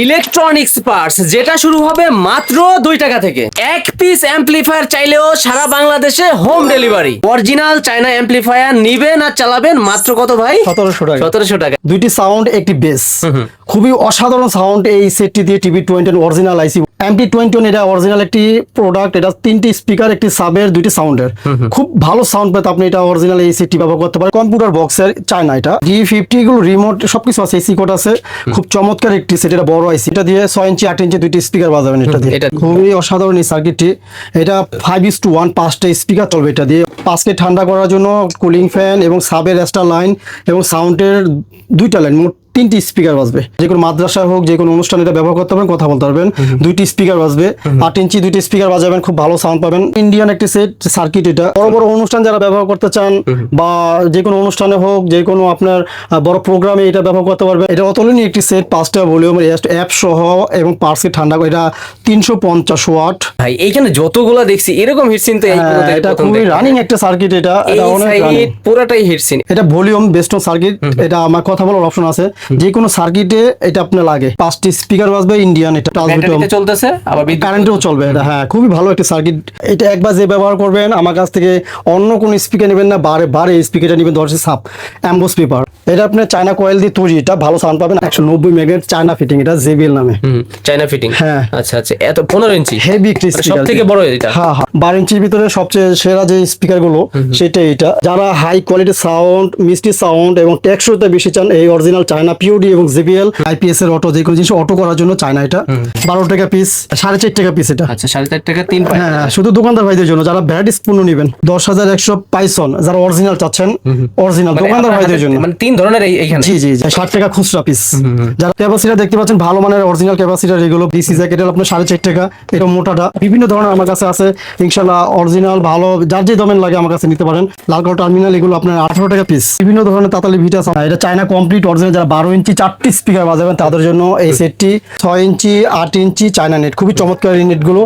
Electronics parts যেটা শুরু হবে মাত্র 2 টাকা থেকে। এক পিস অ্যাম্পলিফায়ার চাইলেও সারা বাংলাদেশে home delivery. Original China amplifier নিবেন আর চালাবেন মাত্র কত ভাই? 1700 টাকা। 1700 টাকা। দুইটি সাউন্ড, একটি বেস, খুবই অসাধারণ সাউন্ড এই সেটটি দিয়ে। টিভি 20 অরিজিনাল আইসি এমটি 20 এটা অরিজিনাল একটি প্রোডাক্ট। এটা 3টি স্পিকার, একটি সাবের, 2টি সাউন্ডের, খুব ভালো সাউন্ড পেতে আপনি এটা অরিজিনাল এই সেটটি ব্যবহার করতে পারেন। কম্পিউটার বক্সের চায়না এটা D50 গুলো রিমোট সবকিছু আছে, এসি কোড আছে, খুব চমৎকার একটি সেট। এটা বড় আইসি, এটা দিয়ে 6 ইঞ্চি 8 ইঞ্চি 2টি স্পিকার বাজাবেন এটা দিয়ে। খুবই অসাধারণ এই সার্কিটটি। এটা 5:1 5টা স্পিকার চলবে এটা দিয়ে। পাঁচকে ঠান্ডা করার জন্য কুলিং ফ্যান এবং সাবের এক্সট্রা লাইন এবং সাউন্ডের 2টা লাইন, মোট 3টি স্পিকার বাজবে। যে কোনো মাদ্রাসা হোক, যে কোনো অনুষ্ঠানে এটা ব্যবহার করতে পারবেন, কথা বলতে পারবেন। 2টি স্পিকার বাজবে, 8 ইঞ্চি 2টি স্পিকার বাজাবেন, খুব ভালো সাউন্ড পাবেন। ইন্ডিয়ান একটি সেট সার্কিট এটা। বড় বড় অনুষ্ঠান যারা ব্যবহার করতে চান বা যে কোনো অনুষ্ঠানে হোক, যে কোনো আপনার বড় প্রোগ্রামে এটা ব্যবহার করতে পারবেন। এটা অতুলনীয় একটি সেট, 5টা ভলিউমের অ্যাপ সহ এবং পার্সকে ঠান্ডা করে। এটা 350 ওয়াট। ভাই এইখানে যতগুলা দেখছি এরকম হিটসিন তো এটা খুবই রানিং একটা সার্কিট। এটা অনেক রানিং, পুরোটাই হিটসিন। এটা ভলিউম বেস্ট সার্কিট। এটা আমার কথা বলার অপশন আছে, যে কোনো সার্কিটে এটা আপনার লাগে। 5টি স্পিকার বাজবে ইন্ডিয়ান। এটা ব্যাটারিতে চলতেছে, আবার কারেন্টেও চলবে এটা। হ্যাঁ, খুবই ভালো একটা সার্কিট এটা। একবার যে ব্যবহার করবেন, আমার কাছ থেকে অন্য কোনো স্পিকার নেবেন না, বারে বারে স্পিকারটা নেবেন 10 সাপ অ্যাম্বোস পেপার। এটা আপনার চায়না কয়েল দিয়ে তৈরি। এটা ভালো সাউন্ড পাবেন। 190 মেগাহের্টজ চায়না ফিটিং, এটা JBL নামে। China fitting. হ্যাঁ, আচ্ছা আচ্ছা। এত 15 ইঞ্চি হেভি একটি স্পিকার, সবথেকে বড় এটা। হ্যাঁ হ্যাঁ, 12 ইঞ্চির ভিতরে সবচেয়ে সেরা যে স্পিকার গুলো সেটা এটা। যারা হাই কোয়ালিটি সাউন্ড, মিষ্টি সাউন্ড এবং টেকসইতে বেশি চান, এই অরিজিনাল চায়না POD এবং JBL IPS এর অটো, যে কোনো জিনিস অটো করার জন্য চায়না এটা। 12 টাকা পিস, 4.5 টাকা পিস এটা। আচ্ছা, 4.5 টাকা 3 পাই। হ্যাঁ, শুধু দোকানদার ভাইদের জন্য। যারা ভ্যারাইটিস পণ্য নেবেন 10,100 পাইসন, যারা অরিজিনাল চাচ্ছেন, অরিজিনাল দোকানদার ভাইদের জন্য। মানে 3 ধরনের এইখানে। জি জি, 60 টাকা খুচরা পিস। যারা ক্যাপাসিটার দেখতে পাচ্ছেন, ভালো মানের অরিজিনাল ক্যাপাসিটার এগুলো। ডিসি জ্যাকেট আপনার 4.5 টাকা। এটা মোটাটা বিভিন্ন ধরনের আমার কাছে আছে, ইনশাআল্লাহ অরিজিনাল ভালো, যার যে দামের লাগে আমার কাছে নিতে পারেন। লালগড় টার্মিনাল এগুলো আপনার 18 টাকা পিস। বিভিন্ন ধরনের তাতালি ভিটা। এটা চায়না কমপ্লিট অরিজিনাল। যারা 12 ইঞ্চি 4টি স্পিকার বাজাবেন তাদের জন্য এই সেটটি। 6 ইঞ্চি 8 ইঞ্চি চায়না নেট, খুবই চমৎকার এই নেটগুলো।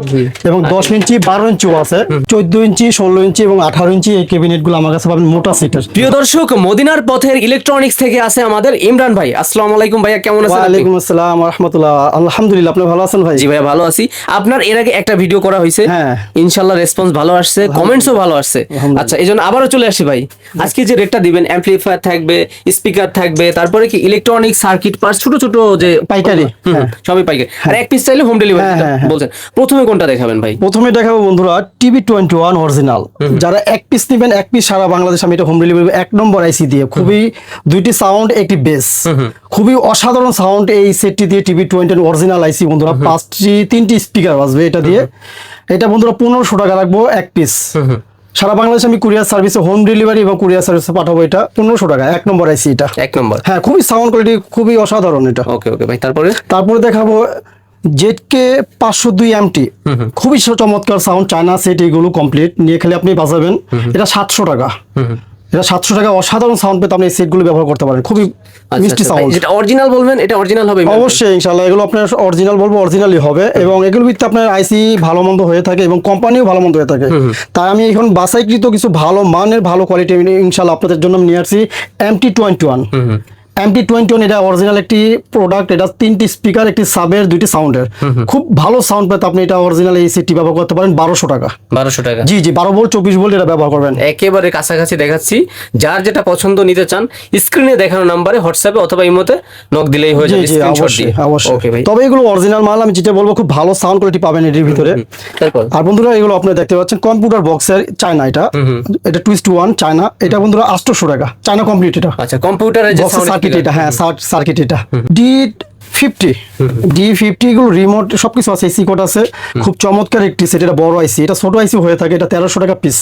এবং 10 ইঞ্চি 12 ইঞ্চিও আছে, 14 ইঞ্চি 16 ইঞ্চি এবং 18 ইঞ্চি এই ক্যাবিনেট গুলো আমার কাছে পাবেন মোটা সেটের। প্রিয় দর্শক, মদিনার পথের ইলেকট্রনিক্স থেকে আছে আমাদের ইমরান ভাই। আসসালামু আলাইকুম ভাইয়া, কেমন আছেন? ওয়ালাইকুম আসসালাম ওয়া রাহমাতুল্লাহ। আলহামদুলিল্লাহ, আপনি ভালো আছেন ভাই? জি ভাইয়া, ভালো আছি। আপনার এর আগে একটা ভিডিও করা হয়েছে, হ্যাঁ, ইনশাআল্লাহ রেসপন্স ভালো আসছে, কমেন্টসও ভালো আসছে। আচ্ছা, এইজন্য আবারও চলে আসি ভাই। আজকে যে রেটটা দিবেন, অ্যাম্পলিফায়ার থাকবে, স্পিকার থাকবে, তারপরে কি ইলেকট্রনিক সার্কিট পার্টস, ছোট ছোট যে পাইকারি, সবই পাইকারি। আর এক পিস চাইলে হোম ডেলিভারি বলছেন। প্রথমে কোনটা দেখাবেন ভাই? প্রথমে দেখাবো বন্ধুরা টিভি 21 অরিজিনাল। যারা এক পিস নেবেন, এক পিস সারা বাংলাদেশ আমি এটা হোম ডেলিভারি 1 নম্বর আইসি দিয়ে। খুবই 2টি সাউন্ড, একটি বেস, খুবই অসাধারণ সাউন্ড এই সেটটি দিয়ে। টিভি 20 অরিজিনাল আইসি বন্ধুরা। 3টি স্পিকার বাজবে এটা দিয়ে। এটা বন্ধুরা 1500 টাকা রাখবো এক পিস। সারা বাংলাদেশে আমি কুরিয়ার সার্ভিসে, হোম ডেলিভারি এবং কুরিয়ার সার্ভিসে পাঠাবো। এটা 1500 টাকা, 1 নম্বর আইসি এটা। 1 নম্বর। হ্যাঁ, খুবই সাউন্ড কোয়ালিটি খুবই অসাধারণ এটা। ওকে ওকে ভাই, তারপরে দেখাবো ZK 502 MT, খুবই চমৎকার সাউন্ড চায়না সেট। এগুলো কমপ্লিট নিয়ে খেলে আপনি বাজাবেন। এটা 700 টাকা। এটা 700 টাকা। অসাধারণ সাউন্ড পেতে আপনি এই সেটগুলো ব্যবহার করতে পারেন। খুবই মিষ্টি সাউন্ড। যেটা অরিজিনাল বলবেন, এটা অরিজিনাল হবে অবশ্যই ইনশাআল্লাহ। এগুলো আপনার অরিজিনাল বলবো, অরিজিনালি হবে। এবং এগুলোর ভিত্তিতে আপনার আইসি ভালো মন্দ হয়ে থাকে এবং কোম্পানিও ভালো মন্দ হয়ে থাকে। তাই আমি এখন বাছাইকৃত কিছু ভালো মানের, ভালো কোয়ালিটি ইনশাআল্লাহ আপনাদের জন্য নিয়ে আসছি। MT21 এটা অরিজিনাল একটি প্রোডাক্ট। এটা 3টি স্পিকার, একটি সাবের, 2টি সাউন্ডের, খুব ভালো সাউন্ড পেতে আপনি এটা অরিজিনাল এই সেটটি ব্যবহার করতে পারেন। 1200 টাকা। 1200 টাকা। জি জি, 12 ভোল্ট 24 ভোল্ট এটা ব্যবহার করবেন। একেবারে কাছাকাছি দেখাচ্ছি। যার যেটা পছন্দ নিতে চান, স্ক্রিনে দেখানো নাম্বারে হোয়াটসঅ্যাপে অথবা ইমোতে নক দিলেই হয়ে যাবে। অবশ্যই। তবে এগুলো অরিজিনাল মাল। আমি যেটা বলবো, খুব ভালো সাউন্ড কোয়ালিটি পাবেন এর ভিতরে। আর বন্ধুরা, এগুলো আপনারা দেখতে পাচ্ছেন কম্পিউটার বক্সের চায়না। এটা টুইস্ট 1 চায়না। এটা বন্ধুরা 800 টাকা, চায়না কমপ্লিট এটা। আচ্ছা, কম্পিউটারের যে সার্কিট এটা। হ্যাঁ, সার্কিট এটা। D50 গুলো রিমোট সবকিছু আছে, এসি কোড আছে, খুব চমৎকার একটি সেট। এটা বড় আইসি, এটা ছোট আইসি হয়ে থাকে। এটা 1300 টাকা পিস।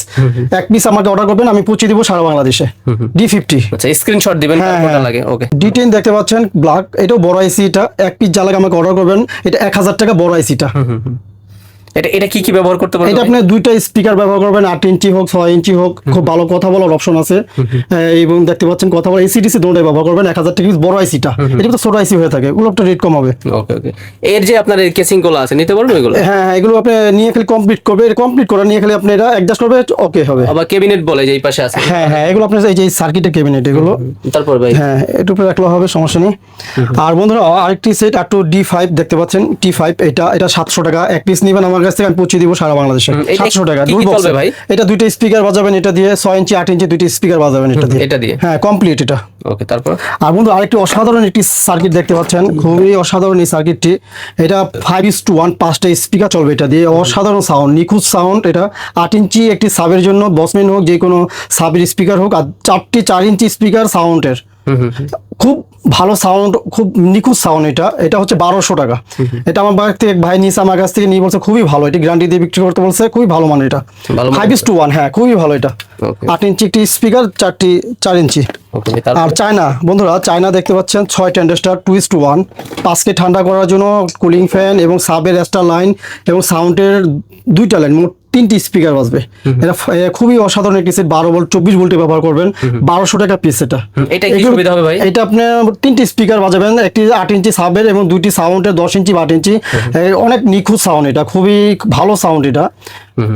এক পিস আমাকে অর্ডার করবেন, আমি পৌঁছে দিব সারা বাংলাদেশে। D50। আচ্ছা, স্ক্রিনশট দিবেন কত লাগে। ওকে। D10 দেখতে পাচ্ছেন ব্ল্যাক, এটাও বড় আইসি। এটা এক পিস যা লাগে আমাকে অর্ডার করবেন। এটা 1000 টাকা বড় আইসিটা। এটা এটা কি কি ব্যবহার করতে পারবেন? এটা আপনি দুইটা স্পিকার ব্যবহার করবেন, 8 ইঞ্চি হোক 6 ইঞ্চি হোক, খুব ভালো কথা বলার অপশন আছে। এবং দেখতে পাচ্ছেন কথা বলা এসিডিসি দুটোই ব্যবহার করবেন। 1000 টাকা বড় আইসিটা, এটা তো ছোট আইসি হয়ে থাকে, ওগুলো একটা রেট কম হবে। ওকে ওকে। এর যে আপনার কেসিং গুলো আছে নিতে পারবেন ওইগুলো? হ্যাঁ হ্যাঁ, এগুলো আপনি নিয়ে খালি কমপ্লিট করবে, কমপ্লিট করে নিয়ে খালি আপনি এটা অ্যাডজাস্ট করবে, ওকে হবে। আবার ক্যাবিনেট বলে যে এই পাশে আছে। হ্যাঁ হ্যাঁ, এগুলো আপনার এই যে সার্কিটের ক্যাবিনেট এগুলো। তারপর ভাই হ্যাঁ, এটুকু উপরে রাখলেও হবে, সমস্যা নেই। আর বন্ধুরা আরেকটি সেট একটু D5 দেখতে পাচ্ছেন, T5 এটা 700 টাকা এক পিস নেবেন আমার কাছ থেকে, আমি পৌঁছে দিব সারা বাংলাদেশে। 700 টাকা কি কি দুই বক্স চলবে ভাই? এটা দুইটা স্পিকার বাজাবেন, এটা দিয়ে 6 ইঞ্চি 8 ইঞ্চি দুইটা স্পিকার বাজাবেন এটা দিয়ে। হ্যাঁ কমপ্লিট এটা। ওকে, তারপর আর বন্ধু আরেকটি অসাধারণ একটি সার্কিট দেখতে পাচ্ছেন, খুবই অসাধারণ এই সার্কিটটি। এটা 5:1 5টা স্পিকার চলবে এটা দিয়ে, অসাধারণ সাউন্ড, নিখুঁত সাউন্ড। এটা 8 ইঞ্চি একটি সাবের জন্য, বসম্যান হোক যে কোনো সাবের স্পিকার হোক, আর 4 ইঞ্চি স্পিকার সাউন্ডের, খুব ভালো সাউন্ড, খুব নিখুঁত সাউন্ড। এটা হচ্ছে 1200 টাকা। এটা আমার বাড়ি থেকে এক ভাই নিয়েছে, আমার কাছ থেকে নিয়ে বলছে খুবই ভালো, এটা গ্যারান্টি দিয়ে বিক্রি করতে বলছে, খুবই ভালো মানে এটা 5:1। হ্যাঁ, খুবই ভালো এটা। 8 ইঞ্চি একটি স্পিকার, 4 ইঞ্চি। আর চায়না বন্ধুরা, চায়না দেখতে পাচ্ছেন 6 ট্যান্ডেস্টার 2:1, 5কে ঠান্ডা করার জন্য কুলিং ফ্যান এবং সাবের এক্সট্রা লাইন এবং সাউন্ডের 2টা লাইন, মোট 3টি স্পিকার বাজবে। এটা খুবই অসাধারণ একটি সেট, 12 ভোল্ট 24 ভোল্টে ব্যবহার করবেন। 1200 টাকা পিস এটা। এটা কি সুবিধা হবে ভাই? এটা আপনি 3টি স্পিকার বাজাবেন, একটি 8 ইঞ্চি সাবের এবং 2টি সাউন্ডের 10 ইঞ্চি 8 ইঞ্চি। অনেক নিখুঁত সাউন্ড, এটা খুবই ভালো সাউন্ড। এটা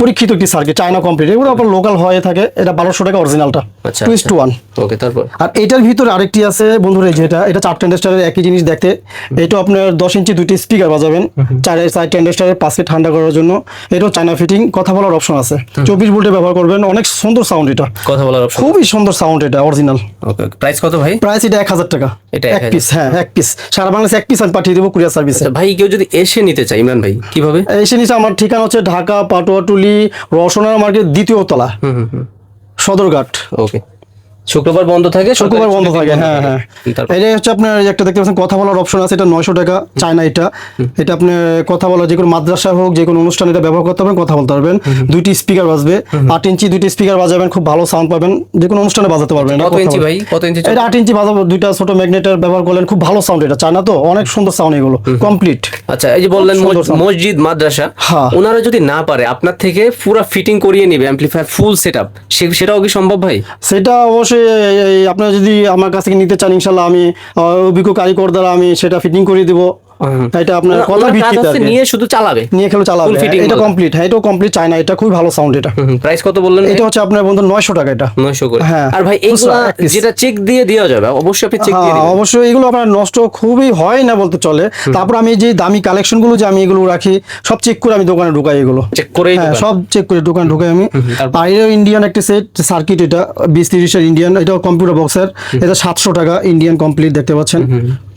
পরীক্ষিত একটি সার্কিট, চায়না কমপ্লিট, এগুলো আপনার লোকাল হয়ে থাকে। এটা 1200 টাকা অরিজিনালটা 2:1। ওকে, তারপর আর এটার ভিতরে আরেকটি আছে বন্ধুরা, যেটা এটা 4 ট্যান্ডেস্টারের একই জিনিস দেখতে। এটা আপনার 10 ইঞ্চি 2টি স্পিকার বাজাবেন, 4 ট্যান্ডেস্টারের 5কে ঠান্ডা করার জন্য। এটাও চায়না ফিটিং, কথা বলার অপশন আছে, 24 ভোল্টে ব্যবহার করবেন। অনেক সুন্দর সাউন্ড, এটা কথা বলার অপশন, খুবই সুন্দর সাউন্ড, এটা অরিজিনাল। ওকে, প্রাইস কত ভাই? প্রাইস এটা 1000 টাকা এটা এক পিস। হ্যাঁ, এক পিস সারা বাংলাদেশে এক পিস আমি পাঠিয়ে দেবো কুরিয়ার সার্ভিসে। ভাই কেউ যদি এসে নিতে চায় ইমরান ভাই কিভাবে? এসে নিচে আমার ঠিকানা হচ্ছে ঢাকা পাটুয়াটুলি রসনা মার্কেট 2য় তলা, সদরঘাট। ওকে, শুক্রবার বন্ধ থাকে? শুক্রবার বন্ধ থাকে, হ্যাঁ হ্যাঁ। তারপর এটা হচ্ছে আপনার একটা দেখতে পাচ্ছেন কথা বলার অপশন আছে, এটা 900 টাকা চায়না। এটা আপনি কথা বলা যে কোনো মাদ্রাসা হোক যে কোনো অনুষ্ঠানে এটা ব্যবহার করতে পারবেন, কথা বলতে পারবেন। 2টি স্পিকার বাজবে, 8 ইঞ্চি 2টি স্পিকার বাজাবেন, খুব ভালো সাউন্ড পাবেন, যে কোনো অনুষ্ঠানে বাজাতে পারবেন। কত ইঞ্চি ভাই? কত ইঞ্চি? এটা 8 ইঞ্চি বাজাবো, 2টা ছোট ম্যাগনেটের ব্যবহার করলেন, খুব ভালো সাউন্ড। এটা চায়না তো, অনেক সুন্দর সাউন্ড এগুলো, কমপ্লিট। আচ্ছা, এই যে বললেন মসজিদ মাদ্রাসা, হ্যাঁ। ওনারা যদি না পারে আপনার থেকে পুরো ফিটিং করিয়ে নিবে অ্যাম্পলিফায়ার ফুল সেটআপ, সেটাও কি সম্ভব ভাই? সেটা অবশ্যই আপনারা যদি আমার কাছ থেকে নিতে চান, ইনশাল্লাহ আমি অভিজ্ঞ কারিগর দ্বারা আমি সেটা ফিটিং করে দিব। এটা আপনার কথা ভিত্তিতে আছে, নিয়ে শুধু চালাবে, নিয়ে খেলে চালাবে। Full fitting এটা বলে। কমপ্লিট, হ্যাঁ এটাও কমপ্লিট চায়না, এটা খুবই ভালো সাউন্ড। এটা প্রাইস কত বললেন? এটা হচ্ছে আপনার বন্ধু 900 টাকা এটা। 900 করে। হ্যাঁ। আর ভাই এইগুলো খুচরা এক piece। যেটা চেক দিয়ে দেওয়া যাবে, অবশ্যই আপনি চেক দিয়ে হ্যাঁ, দিবেন। অবশ্যই এগুলো আপনার নষ্ট খুবই হয় না বলতে চলে। তারপর আমি যে দামি কালেকশন গুলো যে আমি এগুলো রাখি, সব চেক করে আমি দোকানে ঢুকাই এগুলো। চেক করেই হ্যাঁ, দোকান। সব চেক করে দোকানে ঢুকাই আমি। তারপর? আর এটা ইন্ডিয়ান একটা সেট সার্কিট, এটা 20-30 এর ইন্ডিয়ান, এটাও কম্পিউটার বক্সের। এটা 700 টাকা ইন্ডিয়ান কমপ্লিট, দেখতে পাচ্ছেন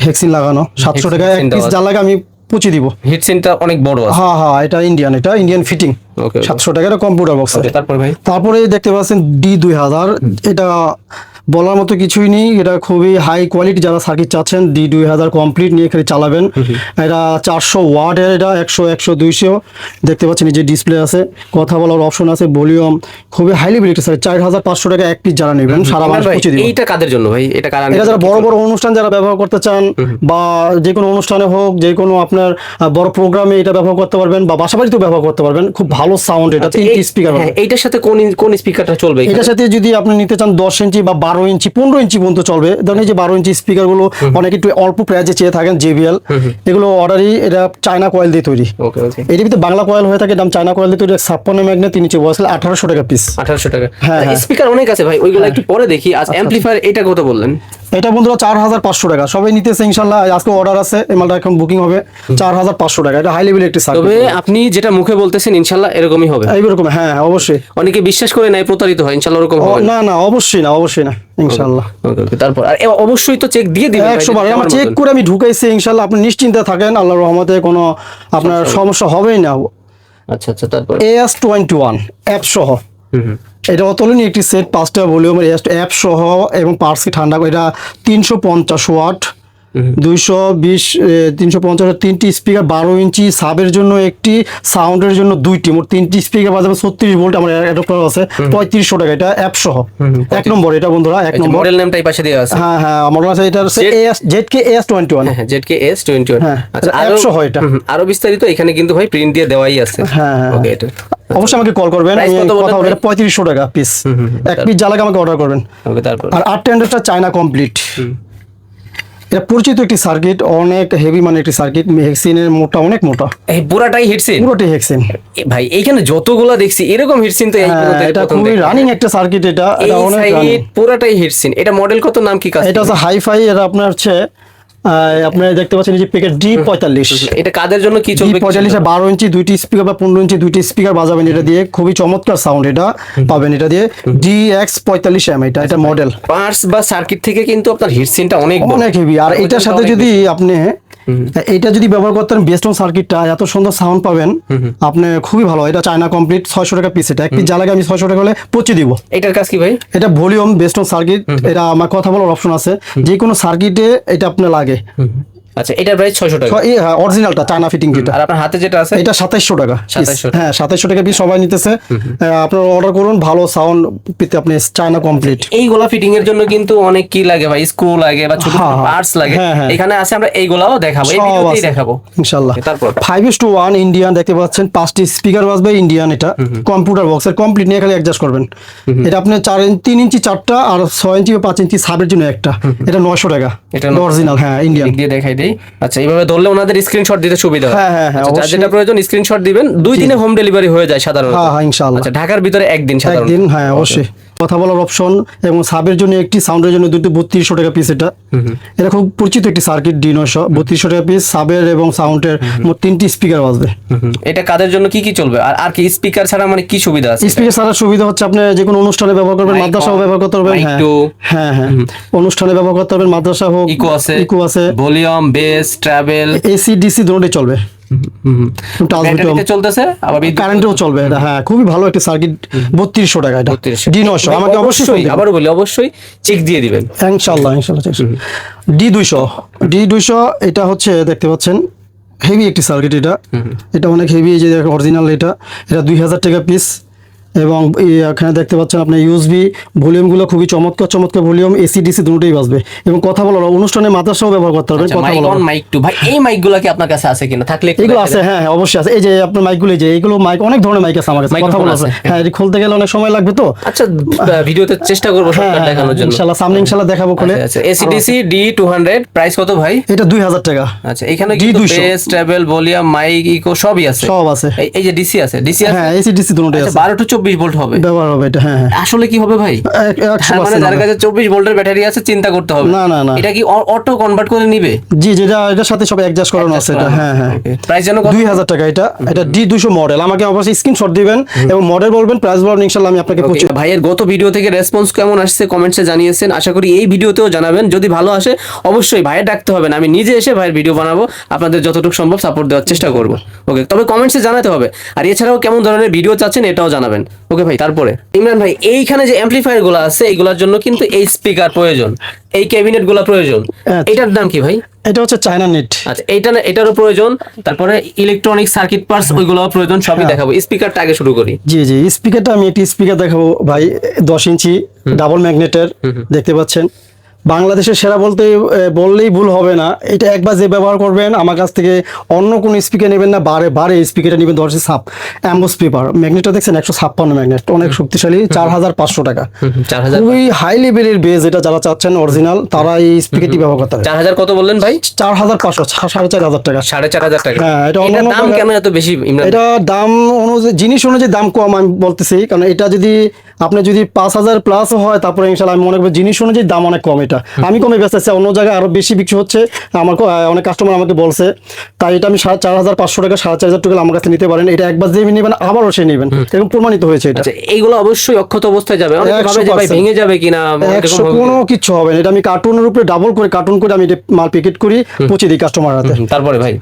হেক্সিন লাগানো। 700 টাকা এক হেক্সিন পিস দেওয়া যা লাগে আমি পৌঁছে দিব। হিট সিনটা অনেক বড় আছে। হ্যাঁ হ্যাঁ, এটা ইন্ডিয়ান ফিটিং। ওকে, 700 টাকা, এটা কম্পিউটার বক্স। ওকে, তারপর ভাই? তারপরে দেখতে পাচ্ছেন D2000, এটা বলার মতো কিছুই নেই, এটা খুবই হাই কোয়ালিটি। যারা সার্কিট চাচ্ছেন D2000 কমপ্লিট নিয়ে খালি চালাবেন। এটা 400 ওয়াটের, এটা 100 100 200 দেখতে পাচ্ছেন, এই যে ডিসপ্লে আছে, কথা বলার অপশন আছে, ভলিউম, খুবই হাইলি বিল্ড স্যার। 4500 টাকা এক পিস যারা নেবেন সারা মাস পৌঁছে দিবেন। এইটা কাদের জন্য ভাই? এটা কারা? এটা যারা বড় বড় অনুষ্ঠান যারা ব্যবহার করতে চান, বা যে কোনো অনুষ্ঠানে হোক, যে কোনো আপনার বড় প্রোগ্রামে এটা ব্যবহার করতে পারবেন, বা বাসাবাড়িতেও ব্যবহার করতে পারবেন। খুব ভালো সাউন্ড, এটা 3টি স্পিকার। এইটার সাথে কোন স্পিকারটা চলবে? এটার সাথে যদি আপনি নিতে চান 10 ইঞ্চি বা 12 ইঞ্চি 15 ইঞ্চি পর্যন্ত চলবে। ধরেন এই যে 12 ইঞ্চি স্পিকার গুলো অনেকে একটু অল্প প্রাইজে চেয়ে থাকেন, JBL এগুলো অর্ডারই, এটা চায়না কয়েল দিয়ে তৈরি। ওকে ওকে। এর ভিতরে বাংলা কয়েল হয়ে থাকে, দাম চায়না কয়েল দিয়ে তৈরি। 56 ম্যাগনেট, 3 ইঞ্চি বয়স, 1800 টাকা পিস। 1800 টাকা। হ্যাঁ, হ্যাঁ। স্পিকার অনেক আছে ভাই, ওইগুলো একটু পরে দেখি। আজ অ্যাম্পলিফায়ার এটা কত বললেন? এটা বন্ধুরা 4500 টাকা, সবাই নিতেছে ইনশাল্লাহ। আজকে অর্ডার আছে, এই মালটা এখন বুকিং হবে 4500 টাকা। এটা হাই লেভেল একটি সার্কিট। তবে আপনি যেটা মুখে বলতেছেন ইনশাআল্লাহ এরকমই হবে। এইরকম, হ্যাঁ অবশ্যই। অনেকে বিশ্বাস করে নাই, প্রতারিত হয়, ইনশাআল্লাহ ওরকম হবে না। না না, অবশ্যই না, অবশ্যই না, ইনশাল্লাহ। ওকে ওকে। তারপর আর অবশ্যই তো চেক দিয়ে দিবেন। 100 বার আমার চেক করে আমি ঢুকাইছি, ইনশাল্লাহ আপনি নিশ্চিন্তে থাকেন, আল্লাহর রহমতে কোনো আপনার সমস্যা হবেই না। আচ্ছা আচ্ছা। তারপর AS21 অ্যাপ সহ, এটা অতুলনীয় একটি সেট, 5টা ভলিউমের অ্যাপ সহ এবং পার্সকে ঠান্ডা করে। এটা 350 ওয়াট 220 350 তিনটি স্পিকার, 12 ইঞ্চি সাবের জন্য একটি, সাউন্ডের জন্য দুইটি, মোট তিনটি স্পিকার বাজাবে 36 ভোল্ট। আমার অ্যাডাপ্টার আছে 3500 টাকা, এটা অ্যাপ সহ। এক নম্বর এটা বন্ধুরা, এক নম্বর। মডেল নেমটাই পাশে দেওয়া আছে। হ্যাঁ হ্যাঁ, মডেল আছে এটা হচ্ছে ZK-S21। হ্যাঁ, ZK-S21। হ্যাঁ, আচ্ছা, অ্যাপ সহ এটা। আরো বিস্তারিত এখানে কিন্তু ভাই প্রিন্ট দিয়ে দেওয়াই আছে। হ্যাঁ হ্যাঁ, ওকে, এটা অবশ্যই আমাকে কল করবেন, Price আমি কত বললেন কথা বলবো। ভাই? এটা 3500 টাকা পিস, এক পিস জ্বালাকে আমাকে অর্ডার করবেন। ওকে, তারপর আর 810টা চায়না কমপ্লিট। এটা পরিচিত একটি সার্কিট, অনেক হেভি মানে একটি সার্কিট, হেক্সিনের মোটা, অনেক মোটা, এই পুরাটাই হিটসিন পুরোটাই হেক্সিন। ভাই। এইখানে যতগুলা দেখছি এরকম হিটসিন তো এই পর্যন্ত এটা প্রথম খুবই দেখলাম। রানিং একটা সার্কিট, এটা এই অনেক সাইড রানিং। পুরাটাই হিটসিন। এটা মডেল কত, নাম কি কাজ? এটা হচ্ছে হাইফাই, এটা আপনার হচ্ছে আপনারা দেখতে পাচ্ছেন এই যে প্যাকেট D45। এটা কাদের জন্য কি চলবে? D45 12 ইঞ্চি দুইটি স্পিকার বা 15 ইঞ্চি দুইটি স্পিকার বাজাবেন এটা দিয়ে, খুবই চমৎকার সাউন্ড এটা পাবেন এটা দিয়ে। DX45M এটা মডেল। পার্টস বা সার্কিট থেকে কিন্তু আপনার হিটসিনটা অনেক বড়। অনেক হেভি। আর এটার সাথে অনেক যদি আপনি এটা যদি ব্যবহার করতেন, বেস্টন সার্কিটটা, এত সুন্দর সাউন্ড পাবেন আপনি, খুবই ভালো। এটা চায়না কমপ্লিট, 600 টাকা পিস। এটা এক পিস জ্বালাকে আমি 600 টাকা হলে পৌঁছে দিব। এটার কাজ কি ভাই? এটা ভলিউম বেস্টন সার্কিট, এটা আমার কথা বলার অপশন আছে, যে কোনো সার্কিটে এটা আপনার লাগে। আচ্ছা, এটার প্রাইস 600 টাকা। অরিজিনালটা চায়না ফিটিং যেটা। আর আপনার হাতে যেটা আছে এটা 2700 টাকা। 2700 হ্যাঁ, 2700 টাকা পিস সবাই নিতেছে। আপনারা অর্ডার করুন, ভালো সাউন্ড পেতে আপনি চায়না কমপ্লিট। এইগুলা ফিটিং এর জন্য কিন্তু অনেক কি লাগে ভাই, স্ক্রু লাগে বা ছোট ছোট হ্যাঁ, পার্টস লাগে। হ্যাঁ, হ্যাঁ। এখানে আছে, আমরা এইগুলাও দেখাবো, এই সব ভিডিওতেই আছে দেখাবো ইনশাআল্লাহ। তারপর 5:1 ইন্ডিয়ান দেখতে পাচ্ছেন, 5টি স্পিকার বাজবে ইন্ডিয়ান। এটা কম্পিউটার বক্সের কমপ্লিট নিয়ে খালি অ্যাডজাস্ট করবেন। এটা আপনি 3 ইঞ্চি 4টা আর 6 ইঞ্চি বা 5 ইঞ্চি সাবের জন্য একটা। এটা 900 টাকা, এটা অরিজিনাল। হ্যাঁ, ইন্ডিয়ান। দিক দিয়ে দেখাই দেই। আচ্ছা, এইভাবে ধরলে ওনাদের স্ক্রিনশট দিতে সুবিধা হয়। হ্যাঁ, হ্যাঁ, হ্যাঁ, আচ্ছা, যার অবশ্যই। যেটা প্রয়োজন স্ক্রিনশট দিবেন। 2 দিনে হোম ডেলিভারি হয়ে যায় সাধারণত। হ্যাঁ হ্যাঁ, ইনশাআল্লাহ। আচ্ছা, ঢাকার ভিতরে একদিন সাধারণত। একদিন, হ্যাঁ অবশ্যই। কথা বলার অপশন এবং সাবের জন্য একটি, সাউন্ডের জন্য দুটো, 3200 টাকা পিস। এটা খুব পরিচিত একটি সার্কিট, D900, 3200 টাকা পিস। সাবের এবং সাউন্ডের মোট 3টি স্পিকার বাজবে। এটা কাদের জন্য কি কি চলবে? আর আর কি স্পিকার ছাড়া মানে কি সুবিধা আছে? স্পিকার ছাড়া সুবিধা হচ্ছে আপনি যে কোনো অনুষ্ঠানে ব্যবহার করবেন, Mic মাদ্রাসাও on, ব্যবহার করতে পারবেন। mic হ্যাঁ to, হ্যাঁ হ্যাঁ, অনুষ্ঠানে ব্যবহার করতে পারবেন, মাদ্রাসা হোক। ইকো আছে, ইকো আছে, volume, base, travel, AC DC দুটোই চলবে। ব্যাটারিতে চলতেছে, আবার কারেন্টেও চলবে এটা। হ্যাঁ, খুবই ভালো একটি সার্কিট। 3200 টাকা এটা, 3200 D900। আমাকে অবশ্যই আবারও বলি, অবশ্যই চেক দিয়ে দিবেন ইনশাআল্লাহ ইনশাআল্লাহ। D200 এটা হচ্ছে দেখতে পাচ্ছেন হেভি একটি সার্কিট। এটা অনেক হেভি, এই যে অরিজিনাল। এটা 2000 টাকা পিস। এবং এখানে দেখতে পাচ্ছেন আপনি ইউএসবি, ভলিউমগুলো খুবই চমৎকার চমৎকার ভলিউম, এসি ডিসি দুটোই বাজবে। এবং কথা বলার অনুষ্ঠানে মাদ্রাসাও ব্যবহার করতে পারবেন। কথা মাইক বলার অন, মাইক টু। ভাই, এই মাইকগুলো কি আপনার কাছে আছে কিনা? থাকলে একটু এগুলো দেখাই আছে। দেন। হ্যাঁ হ্যাঁ, অবশ্যই আছে। এই যে আপনার মাইকগুলো, এই যে এইগুলো মাইক, অনেক ধরনের মাইক আছে আমার কাছে। কথা Microphone বলা আছে। আছে। হ্যাঁ, এটা খুলতে গেলে অনেক সময় লাগবে তো। আচ্ছা, ভিডিওতে চেষ্টা করবো হ্যাঁ সবটা হ্যাঁ, দেখানোর জন্য। ইনশাআল্লাহ সামনে ইনশাআল্লাহ দেখাবো খুলে। আচ্ছা, এসিডিসি D200 প্রাইস কত ভাই? এটা 2000 টাকা। আচ্ছা, এখানে কিন্তু D200 base, travel, volume, mic, echo সবই আছে। সব আছে। এই যে ডিসি আছে, ডিসি আছে। হ্যাঁ, এসি ডিসি দুটোই আচ্ছা, আছে। 12 to 24 ভোল্ট হবে ব্যবহার হবে এটা। হ্যাঁ হ্যাঁ, আসলে কি হবে ভাই? 100% যার হবে। কাছে 24 ভোল্টের ব্যাটারি আছে চিন্তা করতে হবে না, না, না। এটা কি অটো কনভার্ট করে নিবে? জি, যেটা এটার সাথে সব অ্যাডজাস্ট করানো আছে এটা। হ্যাঁ হ্যাঁ, প্রাইস জানো কত? 2000 টাকা এটা। এটা D200 মডেল। আমাকে অবশ্যই স্ক্রিনশট দিবেন এবং মডেল বলবেন, প্রাইস বলবেন, ইনশাআল্লাহ আমি আপনাকে পৌঁছে। ভাইয়ের গত ভিডিও থেকে রেসপন্স কেমন আসছে কমেন্টসে জানিয়েছেন। আশা করি এই ভিডিওতেও জানাবেন। যদি ভালো আসে অবশ্যই ভাইয়ের ডাকতে হবে না, আমি নিজে এসে ভাইয়ের ভিডিও বানাবো, আপনাদের যতটুকু সম্ভব সাপোর্ট দেওয়ার চেষ্টা করব। ওকে, তবে কমেন্টসে জানাতে হবে। আর এছাড়াও কেমন ধরনের ভিডিও চাচ্ছেন এটাও জানাবেন। ওকে ভাই, তারপরে ইমরান ভাই, এইখানে যে অ্যাম্পলিফায়ার গুলো আছে এইগুলোর জন্য কিন্তু এই স্পিকার প্রয়োজন, এই ক্যাবিনেট গুলো প্রয়োজন। আচ্ছা। এটার দাম কি ভাই? এটা হচ্ছে চায়না নেট। আচ্ছা, এটারও প্রয়োজন। তারপরে ইলেকট্রনিক সার্কিট পার্টস ওইগুলোও প্রয়োজন, সবই দেখাবো। স্পিকারটা আগে শুরু করি। জি জি, স্পিকারটা আমি একটি স্পিকার দেখাবো ভাই, 10 ইঞ্চি ডাবল ম্যাগনেটের দেখতে পাচ্ছেন। বাংলাদেশের সেরা বললেই ভুল হবে না। এটা একবার যে ব্যবহার করবেন, আমার কাছ থেকে অন্য কোনো স্পিকার নেবেন না, বারে বারে স্পিকারটা নেবেন। 10 সাপ অ্যাম্বোস পেপার ম্যাগনেটটা দেখছেন, 156 ম্যাগনেট, অনেক শক্তিশালী। 4500 টাকা, 4000। খুবই হাই লেভেলের বেজ। এটা যারা চাচ্ছেন অরিজিনাল, তারা এই স্পিকারটি ব্যবহার করতে হবে। 4000 কত বললেন ভাই? 4500, 4500 টাকা। 4500 টাকা। হ্যাঁ, এটা অন্য এটার অন্য দাম জায়গায়- কেন এত বেশি ইমরান? এটা দাম অনুযায়ী, জিনিস অনুযায়ী দাম কম আমি বলতেছি, কারণ এটা যদি আপনি যদি 5000 প্লাস হয়, তারপরে ইনশাআল্লাহ আমি মনে করি জিনিস অনুযায়ী দাম অনেক কম। এটা আমি কমে বেচতেছি, অন্য জায়গায় আরো বেশি বিক্রি হচ্ছে। আমার অনেক কাস্টমার আমাকে বলছে, তাই এটা আমি 4500 টাকা, 4500 টাকা আমার কাছে নিতে পারেন। এটা একবার যে নেবেন আবারও সে নেবেন, এরকম প্রমাণিত হয়েছে এটা। আচ্ছা, এইগুলো অবশ্যই অক্ষত অবস্থায় যাবে। অনেকে ভাবে যে ভাই 100% ভেঙে যাবে কিনা, এরকম হবে কোনো কিনা। কিছু হবে না। এটা আমি কার্টুনের উপরে কার্টুন করে আমি এটা মাল প্যাকেট করি, পৌঁছে দিই কাস্টমার হাতে। তারপরে ভাই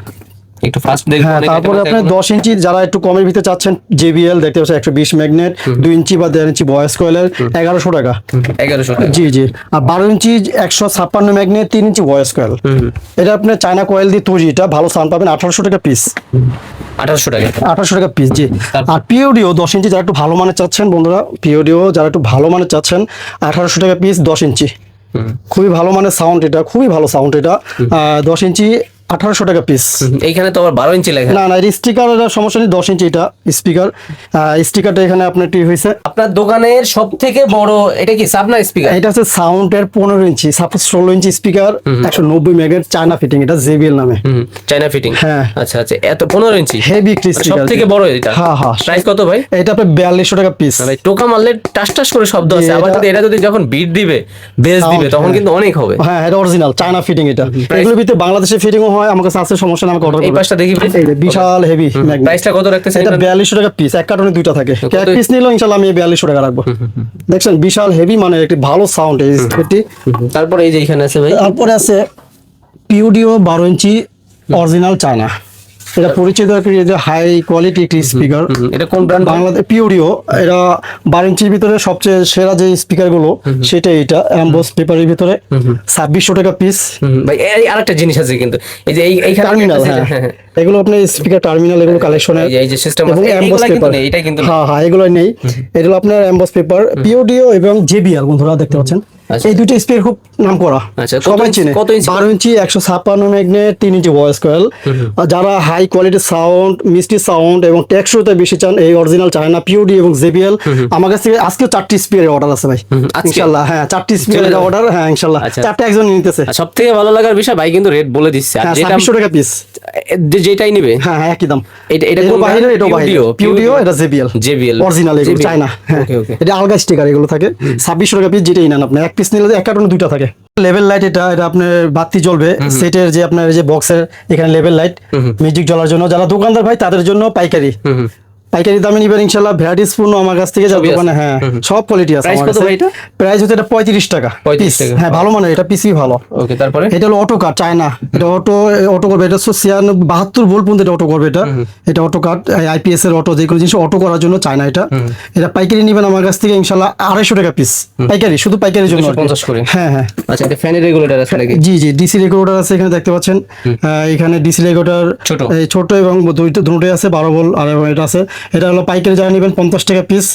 একটু ফাস্ট দেখবো। হ্যাঁ, তারপরে আপনি 10 ইঞ্চি যারা একটু কমের ভিতরে চাচ্ছেন, JBL দেখতে পাচ্ছেন 120 ম্যাগনেট, 2 ইঞ্চি বা 1.5 ইঞ্চি ভয়েস কয়েলের 1100 টাকা। 1100 টাকা। জি জি। আর 12 ইঞ্চি 156 ম্যাগনেট, 3 ইঞ্চি ভয়েস কয়েল, এটা আপনার চায়না কয়েল দিয়ে তৈরি, এটা ভালো সাউন্ড পাবেন, 1800 টাকা পিস। 1800 টাকা। 1800 টাকা পিস, জি। আর PODO 10 ইঞ্চি যারা একটু ভালো মানের চাচ্ছেন বন্ধুরা, PODO যারা একটু ভালো মানের চাচ্ছেন 1800 টাকা পিস 10 ইঞ্চি। খুবই ভালো মানের সাউন্ড, এটা খুবই ভালো সাউন্ড এটা। 10 ইঞ্চি 1800 টাকা পিস। এইখানে তো আবার 12 ইঞ্চি লেখা। না না, স্টিকার সমস্যা নেই, 10 ইঞ্চি এটা স্পিকার। স্টিকারটা এখানে আপনার টি হয়েছে। আপনার দোকানের সব থেকে বড় এটা কি সাবনা স্পিকার? এটা হচ্ছে সাউন্ডের 15 ইঞ্চি, 16 ইঞ্চি স্পিকার, 190 মেগার চায়না ফিটিং, এটা JBL নামে। China fitting. হ্যাঁ। আচ্ছা আচ্ছা, এত 15 ইঞ্চি হেভি সব স্পিকার, থেকে বড় এটা। হ্যাঁ হ্যাঁ। প্রাইস কত ভাই? এটা আপনার 4200 টাকা পিস। ভাই টোকা মারলে টাস টাস করে শব্দ আছে, আবার যদি এটা যদি যখন বিট দিবে, বেস দিবে, তখন কিন্তু অনেক হবে। হ্যাঁ, এটা অরিজিনাল চায়না ফিটিং। এটা এগুলোর ভিতরে বাংলাদেশে ফিটিংও হয়, আমাকে আছে, সমস্যা নেই, আমাকে অর্ডার এই করবেন। পাশটা দেখি ভাই। এই যে বিশাল হেভি ম্যাগনেট। প্রাইসটা কত রাখতেছেন? এটা 4200 টাকা পিস, এক কার্টনে দুইটা থাকে, এক পিস নিলেও ইনশাআল্লাহ আমি 4200 টাকা রাখবো। দেখছেন বিশাল হেভি, মানে একটি ভালো সাউন্ড এই স্পিকারটি। তারপরে এই যে এখানে আছে ভাই, তারপরে আছে PODO 12 ইঞ্চি অরিজিনাল চায়না, এটা পরিচিত হাই কোয়ালিটি একটি স্পিকার। এটা কোন ব্র্যান্ড? বাংলাদেশ PODO। এটা 12 ইঞ্চির ভিতরে সবচেয়ে সেরা যে স্পিকার গুলো সেটা, এটা এমবস পেপারের ভিতরে 2600 টাকা পিস। ভাই এই আরেকটা জিনিস আছে কিন্তু, এই যে এইখানে টার্মিনাল, হ্যাঁ এগুলো আপনার স্পিকার টার্মিনাল, এগুলো কালেকশনের, এই যে সিস্টেম এবং আছে, এমবস এইগুলা কিন্তু পেপার। নেই, এটা কিন্তু হ্যাঁ হ্যাঁ, এগুলো নেই, এগুলো আপনার এমবস পেপার। PODO এবং JBL বন্ধুরা দেখতে পাচ্ছেন, আচ্ছা। এই দুটো স্পিকার খুব নাম করা, আচ্ছা, সবাই চেনে। কত ইঞ্চি? 12 ইঞ্চি 156 ম্যাগনেট, 3 ইঞ্চি ভয়েস কয়েল। যারা হাই কোয়ালিটি সাউন্ড, মিষ্টি সাউন্ড এবং টেকসইতে বেশি চান, এই অরিজিনাল চায়না PODO এবং JBL আমার কাছ থেকে আজকে 4টি স্পিকারের অর্ডার আছে ভাই, আজকে? ইনশাআল্লাহ। হ্যাঁ, 4টি স্পিকারের অর্ডার, হ্যাঁ ইনশাআল্লাহ। আচ্ছা। 4টা একজন নিতেছে। সব থেকে ভালো লাগার বিষয় ভাই কিন্তু রেট বলে দিচ্ছে, আর হ্যাঁ, যেটা 2600 টাকা পিস। যেটাই নিবে হ্যাঁ হ্যাঁ, একই দাম। এটা এটা কোন বাইরে, brand? এটা বাইরে। PODO, এটা JBL অরিজিনাল, এগুলো JBL চায়না। হ্যাঁ, ওকে ওকে। এটা আলগা স্টিকার এগুলো থাকে। 2600 টাকা পিস, যেটাই নেন আপনি, এক পিস নিলে এক কার্টনে দুইটা থাকে। লেভেল লাইট, এটা আপনার বাতি জ্বলবে সেটের, যে আপনার যে বক্সের এখানে লেভেল লাইট, মিউজিক জ্বলার জন্য। যারা দোকানদার ভাই তাদের জন্য পাইকারি, পাইকারি দামে নিবেন ইনশাআল্লাহ। ভ্যারাইটিস পূর্ণ আমার কাছ থেকে, যার সবই আছে। দোকানে হ্যাঁ সব কোয়ালিটি আছে প্রাইস আমার কত কাছে। ভাই এটা? প্রাইস হচ্ছে এটা 35 টাকা 35 পিস। টাকা। হ্যাঁ, ভালো মানে, এটা পিসি ভালো। ওকে, তারপরে এটা হলো অটো কাট চায়না, এটা অটো করবে, এটা 72 ভোল্ট পর্যন্ত এটা অটো করবে। এটা অটো কাট, IPS এর অটো, যে কোনো জিনিস অটো করার জন্য চায়না এটা। এটা পাইকারি নিবেন আমার কাছ থেকে ইনশাআল্লাহ 250 টাকা পিস, পাইকারি, শুধু পাইকারির জন্য আর কি। 250 করে। হ্যাঁ হ্যাঁ। আচ্ছা, এটা ফ্যানের রেগুলেটর আছে নাকি? জি জি, DC রেগুলেটর আছে, এখানে দেখতে পাচ্ছেন। এখানে DC রেগুলেটর ছোট। ছোট এবং দুটোই আছে, 12 ভোল্ট, আর এটা আছে। এটা হলো পাইকারি যারা নেবেন 50 টাকা পিস,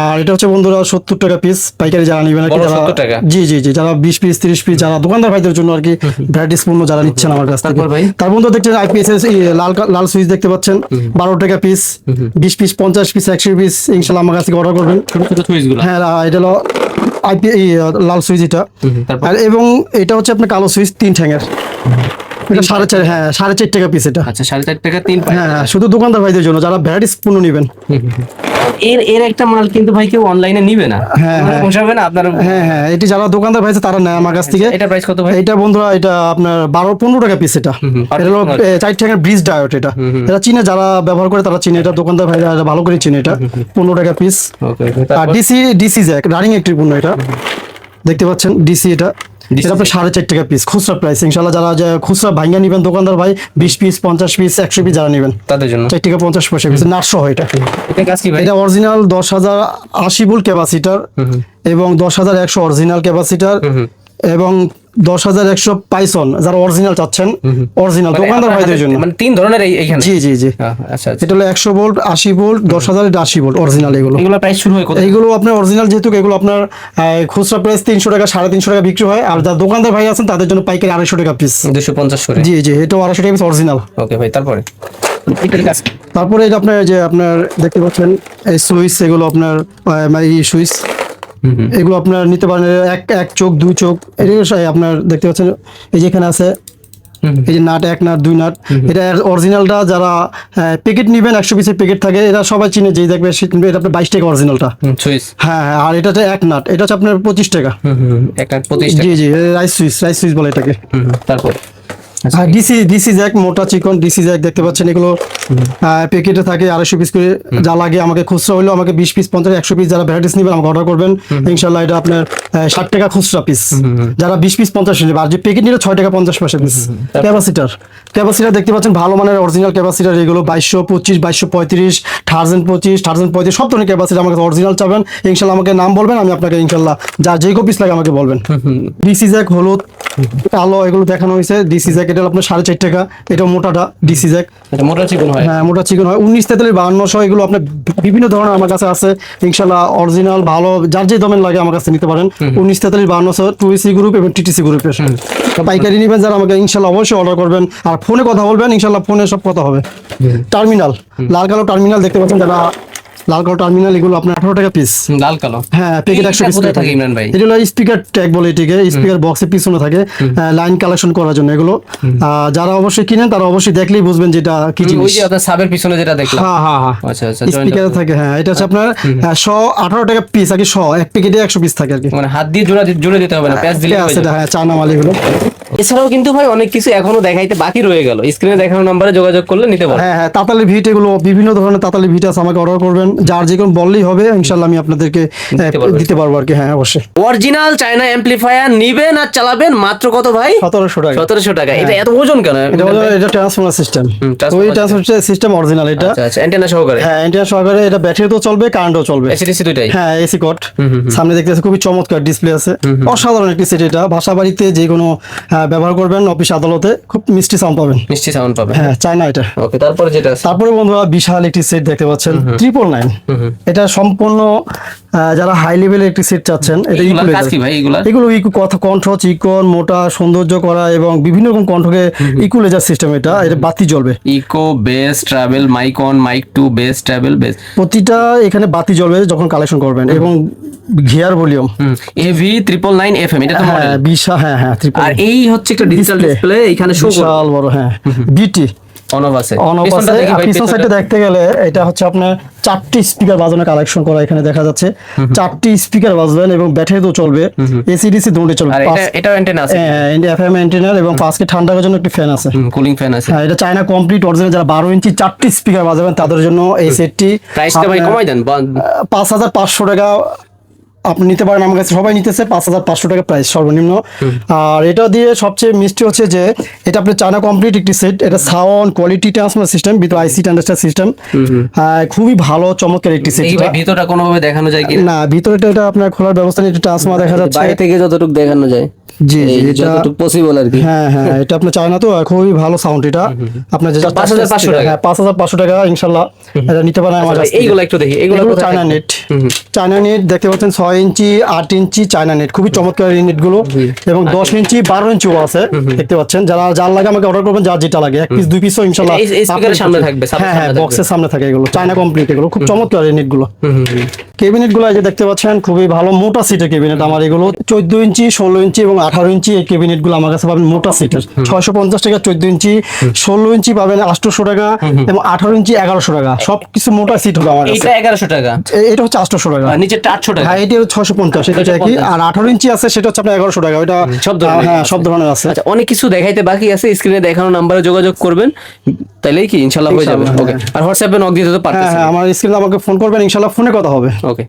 আর এটা হচ্ছে বন্ধুরা 70 টাকা পিস, পাইকারি যারা নেবেন আর কি। বড় যারা 70 টাকা। জি জি জি, যারা 20 পিস 30 পিস, যারা দোকানদার ভাইদের জন্য আর কি, ভ্যারাইটিস পণ্য যারা নিচ্ছেন আমার কাছ থেকে। তারপর ভাই? তার বন্ধু দেখছেন IPS এর লাল সুইচ দেখতে পাচ্ছেন, 12 টাকা পিস, 20 পিস, 50 পিস, 100 পিস ইনশাআল্লাহ আমার কাছ থেকে অর্ডার করবেন। ছোট ছোট সুইচগুলো। হ্যাঁ, এটা হলো লাল সুইচ এটা। তারপর? আর এবং এটা হচ্ছে আপনার কালো সুইচ 3 ঠ্যাঙের, এটা 4.5, হ্যাঁ 4.5 টাকা পিস এটা। আচ্ছা, 4.5 টাকা 3 পাই। হ্যাঁ, শুধু দোকানদার ভাইদের জন্য, যারা ভ্যারাইটিস পণ্য নেবেন। এর একটা মাল কিন্তু ভাই কেউ অনলাইনে নিবে না, হ্যাঁ, আপনারা পোষাবে না আপনার। হ্যাঁ হ্যাঁ, এটি যারা দোকানদার ভাইছে তারা নেয় আমার কাছ থেকে। এটা প্রাইস কত ভাই? এটা বন্ধুরা, এটা আপনার 15 টাকা পিস। এটা এটা হলো 4 ঠ্যাঙের ব্রিজ ডায়োড। এটা চিনে, যারা ব্যবহার করে তারা চিনে, এটা দোকানদার ভাইরা ভালো করে চিনে। এটা 15 টাকা পিস। ওকে, আর ডিসি জ্যাক রানিং একটি পণ্য, এটা দেখতে পাচ্ছেন ডিসি। এটা আপনার 4.5 টাকা পিস খুচরা প্রাইস ইনশাআল্লাহ। যারা খুচরা ভাঙ্গা নিবেন দোকানদার ভাই, 20 পিস, 50 পিস, 100 পিস যারা নেবেন তাদের জন্য 4 টাকা 50 পয়সা পিস, নাট সহ। এটা কাজ কি ভাই? এটা অরিজিনাল 10,080 ভোল্ট ক্যাপাসিটার এবং 10,100 অরিজিনাল ক্যাপাসিটার এবং 10,100 পাইসন, যারা অরিজিনাল চাচ্ছেন, অরিজিনাল দোকানদার ভাইদের জন্য। মানে 3 ধরনের এইখানে। জি জি জি। আচ্ছা আচ্ছা, এটা হলো 100 ভোল্ট, 80 ভোল্ট, 10,000, 80 ভোল্ট অরিজিনাল। এগুলো প্রাইস শুরু হয় কত? এইগুলো আপনার অরিজিনাল যেহেতু, এগুলো আপনার খুচরা প্রাইস 300 টাকা, 350 টাকা বিক্রি হয়। আর যারা দোকানদার ভাই আছেন তাদের জন্য পাইকারি 250 টাকা পিস। 250 করে। জি জি, এটা 250 টাকা পিস অরিজিনাল। ওকে ভাই, তারপরে এটার কাজ কি? তারপরে এটা আপনার যে আপনার দেখতে পাচ্ছেন এই সুইচ, এগুলো আপনার এই সুইচ, এগুলো আপনার নিতে পারেন। এক চোখ, 2 চোখ, এগুলো আপনার দেখতে পাচ্ছেন। এই যে এখানে আছে, এই যে নাট, 1 নাট, 2 নাট। এটা অরিজিনালটা যারা প্যাকেট নিবেন, 100 পিসের প্যাকেট থাকে, এটা সবাই চিনে, যেই দেখবে সে কিনবে। এটা আপনার 22 টাকা অরিজিনালটা। সুইচ। হ্যাঁ হ্যাঁ, আর এটা হচ্ছে 1 নাট, এটা হচ্ছে আপনার 25 টাকা। একটা 25 টাকা। জি জি, রাইস সুইচ বলে এটাকে। তারপর আর ডিসি জ্যাক, মোটা চিকন ডিসি জ্যাক দেখতে পাচ্ছেন, এগুলো প্যাকেটে থাকে 250 পিস করে। যা লাগে আমাকে খুচরা হইলো আমাকে 20 পিস 50 100 পিস যারা ভ্যারাইটিস নেবেন আমাকে অর্ডার করবেন, ইনশাআল্লাহ এটা আপনার 60 টাকা খুচরা পিস, যারা 20 পিস 50 নেবে। আর যে প্যাকেট নিলে 6 টাকা 50 পয়সা পিস। ক্যাপাসিটার দেখতে পাচ্ছেন ভালো মানের অরিজিনাল ক্যাপাসিটার, এগুলো 2225 2235 1025 1035 সব ধরনের ক্যাপাসিটার আমাকে অরিজিনাল চাবেন, ইনশাআল্লাহ আমাকে নাম বলবেন, আমি আপনাকে ইনশাআল্লাহ যা যে কপিস লাগে আমাকে বলবেন। ডিসি জ্যাক হলুদ কালো এগুলো দেখানো হয়েছে। ডিসি জ্যাক এটা আপনার 4.5 টাকা, এটা মোটাটা ডিসি জ্যাক, এটা মোটা চিকন হয়। হ্যাঁ মোটা চিকন হয়। 1943 5200 এগুলো আপনার বিভিন্ন ধরনের আমার কাছে আছে, ইনশাআল্লাহ অরিজিনাল ভালো যার যে দামের লাগে আমার কাছে নিতে পারেন। 1943 5200 2EC গ্রুপ এবং TTC গ্রুপের পাইকারি নেবেন যারা আমাকে ইনশাআল্লাহ অবশ্যই অর্ডার করবেন, আর ফোনে কথা বলবেন, ইনশাআল্লাহ ফোনে সব কথা হবে। টার্মিনাল লাল কালো টার্মিনাল দেখতে পাচ্ছেন, যারা লাল কালো টার্মিনাল এগুলো আপনার 18 টাকা পিস। লাল কালো, হ্যাঁ প্যাকেট 100 পিস থাকে ইমরান ভাই। এটা হলো স্পিকার ট্যাগ বলে এটিকে, স্পিকার বক্সের পিছনে থাকে লাইন কালেকশন করার জন্য এগুলো। যারা অবশ্যই কিনেন তারা অবশ্যই দেখলেই বুঝবেন যেটা কি ওই জিনিস। যে আপনার সাবের পিছনে যেটা দেখলাম, হ্যাঁ আচ্ছা আচ্ছা, স্পিকার থাকে, হ্যাঁ এটা হচ্ছে আপনার 18 টাকা পিস, আর কি এক প্যাকেটে 100 পিস থাকে আর কি। মানে হাত দিয়ে জোড়া দিতে হবে না, প্যাচ দিলে হয়ে যাবে। হ্যাঁ চায়না মাল এগুলো। এছাড়াও কিন্তু ভাই অনেক কিছু এখনো দেখাইতে বাকি রয়ে গেল, স্ক্রিনে দেখানো নম্বরে যোগাযোগ করলে নিতে পারবেন। হ্যাঁ তাতালি ভিট এগুলো বিভিন্ন ধরনের তাতালি ভিট আছে, আমাকে অর্ডার করবেন, যার যে কোনো বললেই হবে, ইনশাআল্লাহ আমি আপনাদেরকে দিতে পারবো আর কি। হ্যাঁ অবশ্যই। অরিজিনাল চায়না অ্যাম্পলিফায়ার নিবেন আর চালাবেন মাত্র কত ভাই? 1700 টাকা। 1700 টাকা। এটা এত ওজন কেন? এটা ট্রান্সফর্মার সিস্টেম, ওই ট্রান্সফর্মার সিস্টেম অরিজিনাল এটা। আচ্ছা, অ্যান্টেনা সহকারে। হ্যাঁ অ্যান্টেনা সহকারে, এটা ব্যাটারিতেও চলবে কারেন্টও চলবে, এসি দুইটাই। হ্যাঁ এসি কট সামনে দেখতে আছে, খুবই চমৎকার ডিসপ্লে আছে, অসাধারণ একটি সেট। এটা বাসা বাড়িতে যে কোনো ব্যবহার করবেন, অফিস আদালতে খুব মিষ্টি সাউন্ড পাবেন, মিষ্টি সাউন্ড পাবেন। হ্যাঁ চায়না এটা। ওকে, তারপরে যেটা আছে, তারপরে বন্ধুরা বিশাল একটি সেট দেখতে পাচ্ছেন 999। এটা সম্পূর্ণ যারা হাই লেভেলের একটি সেট চাচ্ছেন, এটা এগুলো ইকু কথা কণ্ঠ চিকন মোটা সৌন্দর্য করা এবং বিভিন্ন রকম কণ্ঠকে ইকুলেজার সিস্টেম। এটা বাতি জ্বলবে, echo base travel mic on mic to base travel base, প্রতিটা এখানে বাতি জ্বলবে যখন কালেকশন করবেন, এবং গিয়ার ভলিউম AV 999 FM, এটা তো মডেল। বিশাল, হ্যাঁ আর এই হচ্ছে একটা ডিজিটাল ডিসপ্লে, এখানে বিশাল বড়, হ্যাঁ বিটি অন অফ আছে। পিছন সাইডে দেখতে গেলে এটা হচ্ছে আপনার 4টি স্পিকার বাজানো কালেকশন করা, এখানে দেখা যাচ্ছে 4টি স্পিকার বাজবেন এবং ব্যাটারিতেও চলবে, এসি ডিসি দুটোই চলবে। এটা অ্যান্টেনা আছে, FM অ্যান্টেনা, এবং 5কে ঠান্ডা করার জন্য একটি ফ্যান আছে, কুলিং ফ্যান আছে। হ্যাঁ এটা চায়না কমপ্লিট অরিজিনাল, যারা 12 ইঞ্চি 4টি স্পিকার বাজাবেন তাদের জন্য এই সেটটি। প্রাইসটা ভাই কমাই দেন, 5500 টাকা আপনি নিতে পারেন, আমার কাছে সবাই নিতেছে 5500 টাকা প্রাইস সর্বনিম্ন। আর এটা দিয়ে সবচেয়ে মিষ্টি হচ্ছে যে এটা আপনি চায়না কমপ্লিট একটি সেট, এটা সাউন্ড কোয়ালিটি ট্রান্সফার সিস্টেম ভিতরে IC ট্রানজিস্টর সিস্টেম, খুবই ভালো চমৎকার একটি সেট। এই ভিতরটা কোনোভাবে দেখানো যায় কি না? ভিতরটা এটা আপনার খোলার ব্যবস্থা নেই, এটা ট্রান্সফার দেখা যাচ্ছে বাইরে থেকে যতটুকু দেখানো যায়, জি যতটুকু পসিবল আর কি। হ্যাঁ এটা আপনার চায়না তো খুবই ভালো সাউন্ড। এটা আপনার যে 5500 টাকা, 5500 টাকা ইনশাআল্লাহ এটা নিতে পারেন আমার কাছে। এইগুলো একটু দেখি, এগুলো চায়না নেট দেখতে পাচ্ছেন 6 ইঞ্চি 8 ইঞ্চি চায়না নেট, খুবই চমৎকার এই নেট গুলো, এবং 10 ইঞ্চি 12 ইঞ্চিও আছে দেখতে পাচ্ছেন। যার লাগে আমাকে অর্ডার করবেন, যার যেটা লাগে 1 পিস 2 পিসও ইনশাআল্লাহ স্পিকারের সামনে থাকবে। হ্যাঁ বক্সের সামনে থাকে, এগুলো চায়না কমপ্লিট, এগুলো খুব চমৎকার এই নেট গুলো। ক্যাবিনেট গুলো এই যে দেখতে পাচ্ছেন খুবই ভালো মোটা সিটের ক্যাবিনেট আমার, এগুলো 14 ইঞ্চি 16 ইঞ্চি এবং 18 ইঞ্চি এই ক্যাবিনেট গুলো আমার কাছে পাবেন মোটা সিটের, 650 টাকা। 14 ইঞ্চি 16 ইঞ্চি পাবেন 800 টাকা, এবং 18 ইঞ্চি 1100 টাকা, সবকিছু মোটা সিট হবে আমার কাছে। এটা 1100 টাকা, এটা হচ্ছে 800 টাকা, নিচেটা 800 টাকা। হ্যাঁ এটা 650, এটা কি। আর 18 ইঞ্চি আছে সেটা হচ্ছে আপনার 1100 টাকা, ওটা হ্যাঁ সব ধরনের আছে। আচ্ছা, অনেক কিছু দেখাইতে বাকি আছে, স্ক্রিনে দেখানো নাম্বারে যোগাযোগ করবেন, তাইলেই কি ইনশাআল্লাহ হয়ে যাবে। ওকে, আর হোয়াটসঅ্যাপে নক দিতে তো পারতেছেন। হ্যাঁ আমার স্ক্রিনে আমাকে ফোন করবেন, ইনশাআল্লাহ ফোনে কথা হবে। ওকে।